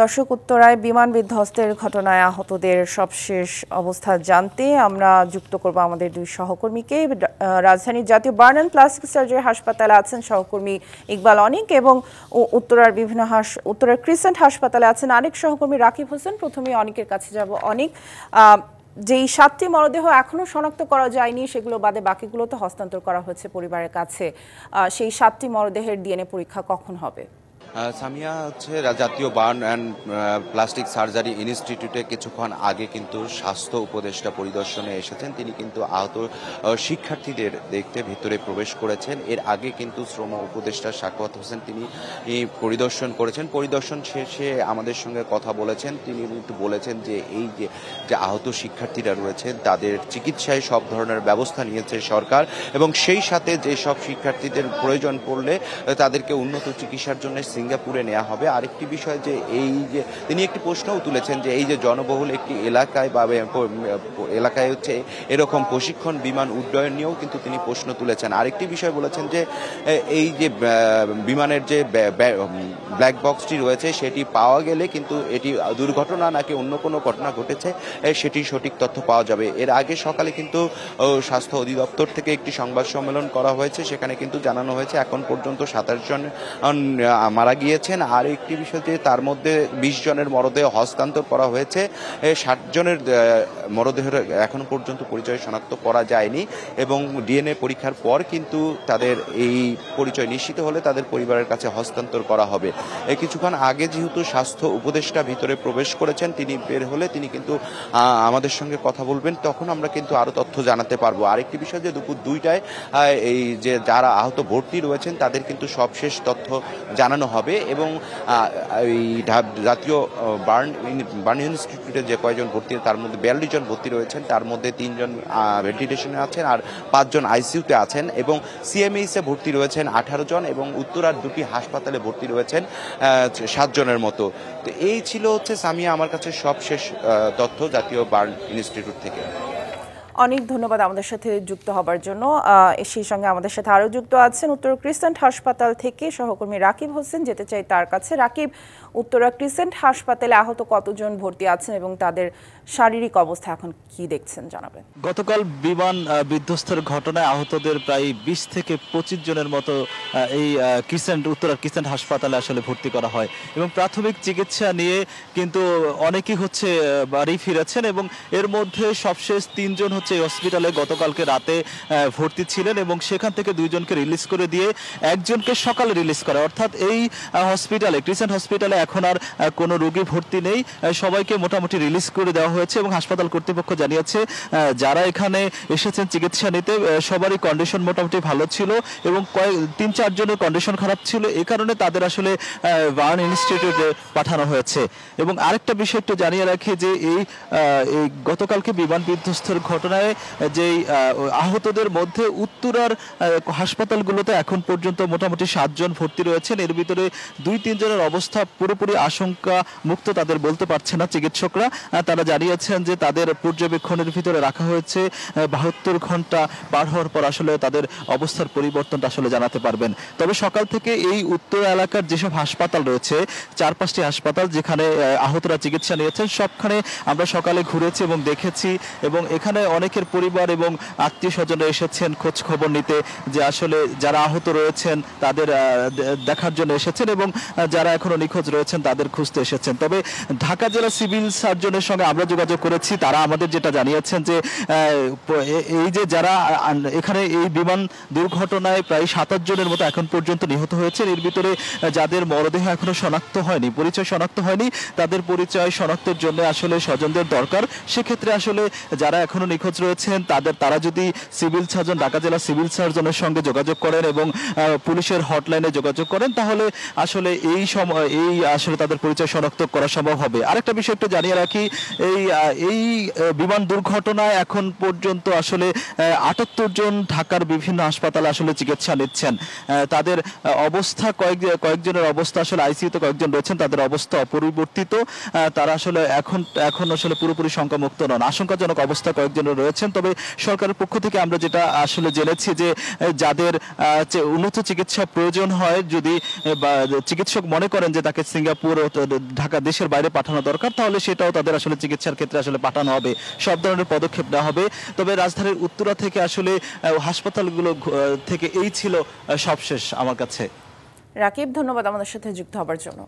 দর্শক, উত্তরায় বিমান বিধ্বস্তের ঘটনায় আহতদের সবশেষ অবস্থা জানতে আমরা যুক্ত করব আমাদের দুই সহকর্মীকে। রাজধানীর জাতীয় বার্ন অ্যান্ড প্লাস্টিক সার্জারি হাসপাতালে আছেন সহকর্মী ইকবাল অনিক এবং উত্তরার ক্রিসেন্ট হাসপাতালে আছেন আরেক সহকর্মী রাকিব হোসেন। প্রথমে অনিকের কাছে যাব। অনিক, যেই 7টি মরদেহ এখনো শনাক্ত করা যায়নি সেগুলো বাদে বাকিগুলো তো হস্তান্তর করা হয়েছে পরিবারের কাছে, সেই 7টি মরদেহের ডিএনএ পরীক্ষা কখন হবে? সামিয়া, জাতীয় বার্ন অ্যান্ড প্লাস্টিক সার্জারি ইনস্টিটিউটে কিছুক্ষণ আগে কিন্তু স্বাস্থ্য উপদেষ্টা পরিদর্শনে এসেছেন। তিনি কিন্তু আহত শিক্ষার্থীদের দেখতে ভিতরে প্রবেশ করেছেন। এর আগে কিন্তু শ্রম উপদেষ্টা সাখাওয়াত হোসেন তিনি পরিদর্শন করেছেন। পরিদর্শন শেষে আমাদের সঙ্গে কথা বলেছেন। তিনি কিন্তু বলেছেন যে এই যে আহত শিক্ষার্থীরা রয়েছেন তাদের চিকিৎসায় সব ধরনের ব্যবস্থা নিয়েছে সরকার, এবং সেই সাথে যেসব শিক্ষার্থীদের প্রয়োজন পড়লে তাদেরকে উন্নত চিকিৎসার জন্য সিঙ্গাপুরে নেওয়া হবে। আরেকটি বিষয় যে এই যে তিনি একটি প্রশ্নও তুলেছেন যে এই যে জনবহুল একটি এলাকায় বা এলাকায় এরকম প্রশিক্ষণ বিমান উড্ডয়ন নিয়েও কিন্তু তিনি প্রশ্ন তুলেছেন। আরেকটি বিষয় বলেছেন যে এই যে বিমানের যে ব্ল্যাক বক্সটি রয়েছে সেটি পাওয়া গেলে কিন্তু এটি দুর্ঘটনা নাকি অন্য কোনো ঘটনা ঘটেছে সেটি সঠিক তথ্য পাওয়া যাবে। এর আগে সকালে কিন্তু স্বাস্থ্য অধিদপ্তর থেকে একটি সংবাদ সম্মেলন করা হয়েছে, সেখানে কিন্তু জানানো হয়েছে এখন পর্যন্ত 27 জন মারা গিয়েছেন। আর একটি বিষয় যে তার মধ্যে 20 জনের মরদেহ হস্তান্তর করা হয়েছে। 60 জনের মরদেহের এখনো পর্যন্ত পরিচয় শনাক্ত করা যায়নি, এবং ডিএনএ পরীক্ষার পর কিন্তু তাদের এই পরিচয় নিশ্চিত হলে তাদের পরিবারের কাছে হস্তান্তর করা হবে। কিছুক্ষণ আগে যেহেতু স্বাস্থ্য উপদেষ্টা ভিতরে প্রবেশ করেছেন, তিনি বের হলে তিনি কিন্তু আমাদের সঙ্গে কথা বলবেন, তখন আমরা কিন্তু আরো তথ্য জানাতে পারবো। আরেকটি বিষয় যে দুপুর 2টায় এই যে যারা আহত ভর্তি রয়েছেন তাদের কিন্তু সবশেষ তথ্য জানানো হবে, এবং এই জাতীয় বার্ন ইনস্টিটিউটে যে কয়েকজন ভর্তি তার মধ্যে 42 জন ভর্তি রয়েছেন, তার মধ্যে 3 জন ভেন্টিলেশনে আছেন আর 5 জন আইসিইউতে আছেন, এবং সিএমএইচে ভর্তি রয়েছেন 18 জন, এবং উত্তরার 2টি হাসপাতালে ভর্তি রয়েছেন 7 জনের মতো। তো এই ছিল সামিয়া আমার কাছে সবশেষ তথ্য জাতীয় বার্ন ইনস্টিটিউট থেকে। অনেক ধন্যবাদ আমাদের সাথে যুক্ত হবার জন্য। সেই সঙ্গে আমাদের সাথে আরও যুক্ত আছেন উত্তর ক্রিসেন্ট হাসপাতাল থেকে সহকর্মী রাকিব হোসেন। যেতে চাই তার কাছে। রাকিব, উত্তরা ক্রিসেন্ট হাসপাতালে আহত কতজন ভর্তি আছেন এবং তাদের শারীরিক অবস্থা এখন কি দেখছেন জানাবেন? গতকাল বিমান বিধ্বস্তের ঘটনায় আহতদের প্রায় 20 থেকে 25 জনের মতো এই উত্তরা ক্রিসেন্ট হাসপাতালে আসলে ভর্তি করা হয়, এবং প্রাথমিক চিকিৎসা নিয়ে কিন্তু অনেকেই বাড়ি ফিরেছেন, এবং এর মধ্যে সবশেষ 3 জন এই হসপিটালে গতকালকে রাতে ভর্তি ছিলেন, এবং সেখান থেকে 2 জনকে রিলিজ করে দিয়ে একজনকে সকালে রিলিজ করে। অর্থাৎ এই হসপিটালে, ক্রিসেন্ট হসপিটালে এখন আর কোনো রোগী ভর্তি নেই, সবাইকে মোটামুটি রিলিজ করে দেওয়া হয়েছে। এবং হাসপাতাল কর্তৃপক্ষ জানিয়েছে যারা এখানে এসেছেন চিকিৎসা নিতে সবারই কন্ডিশন মোটামুটি ভালো ছিল, এবং 3-4 জনের কন্ডিশন খারাপ ছিল, এই কারণে তাদের আসলে বার্ন ইনস্টিটিউটে পাঠানো হয়েছে। এবং আরেকটা বিষয় একটু জানিয়ে রাখি যে এই গতকালকে বিমান বিধ্বস্তের ঘটনায় যেই আহতদের মধ্যে উত্তরার হাসপাতালগুলোতে এখন পর্যন্ত মোটামুটি 7 জন ভর্তি রয়েছেন। এর ভিতরে 2-3 জনের অবস্থা পুরোপুরি আশঙ্কা মুক্ত তাদের বলতে পারছে না চিকিৎসকরা। তারা জানিয়েছেন যে তাদের পর্যবেক্ষণের ভিতরে রাখা হয়েছে, 72 ঘন্টা পার হওয়ার পর আসলে তাদের অবস্থার পরিবর্তনটা আসলে জানাতে পারবেন। তবে সকাল থেকে এই উত্তরা এলাকার যেসব হাসপাতাল রয়েছে, 4-5টি হাসপাতাল যেখানে আহতরা চিকিৎসা নিয়েছেন, সবখানে আমরা সকালে ঘুরেছি এবং দেখেছি, এবং এখানে অনেকের পরিবার এবং আত্মীয় স্বজনরা এসেছেন খোঁজ খবর নিতে, যে আসলে যারা আহত রয়েছেন তাদের দেখার জন্য এসেছেন, এবং যারা এখনো নিখোঁজ রয়েছেন তাদের খুঁজতে এসেছেন। তবে ঢাকা জেলা সিভিল সার্জনের সঙ্গে আমরা যোগাযোগ করেছি, তারা আমাদের যেটা জানিয়েছেন যে এই যে যারা এখানে এই বিমান দুর্ঘটনায় প্রায় 27 জনের মতো এখন পর্যন্ত নিহত হয়েছেন, এর ভিতরে যাদের মরদেহ এখনো শনাক্ত হয়নি, পরিচয় শনাক্ত হয়নি, তাদের পরিচয় শনাক্তের জন্য আসলে স্বজনদের দরকার। সেক্ষেত্রে আসলে যারা এখনো নিখোঁজ রয়েছেন তারা যদি সিভিল সার্জন, ঢাকা জেলা সিভিল সার্জনের সঙ্গে যোগাযোগ করেন এবং পুলিশের হটলাইনে যোগাযোগ করেন, তাহলে আসলে এই আসলে তাদের পরিচয় শনাক্ত করা সম্ভব হবে। আরেকটা বিষয় একটু জানিয়ে রাখি, এই বিমান দুর্ঘটনায় এখন পর্যন্ত আসলে 78 জন ঢাকার বিভিন্ন হাসপাতালে আসলে চিকিৎসা নিচ্ছেন। তাদের অবস্থা কয়েকজনের অবস্থা আসলে আইসিইউতে কয়েকজন রয়েছেন, তাদের অবস্থা অপরিবর্তিত, তারা আসলে এখন আসলে পুরোপুরি শঙ্কামুক্ত নন, আশঙ্কাজনক অবস্থা কয়েকজনের রয়েছেন। তবে সরকারের পক্ষ থেকে আমরা যেটা আসলে জেনেছি যে যাদের উন্নত চিকিৎসা প্রয়োজন হয়, যদি চিকিৎসক মনে করেন যে তাকে সিঙ্গাপুর ও ঢাকা দেশের বাইরে পাঠানো দরকার, তাহলে সেটাও তাদের আসলে চিকিৎসার ক্ষেত্রে আসলে পাঠানো হবে, সব ধরনের পদক্ষেপ নেওয়া হবে। তবে রাজধানীর উত্তরা থেকে আসলে হাসপাতালগুলো থেকে এই ছিল সবশেষ আমার কাছে। রাকিব, ধন্যবাদ আমাদের সাথে যুক্ত হবার জন্য।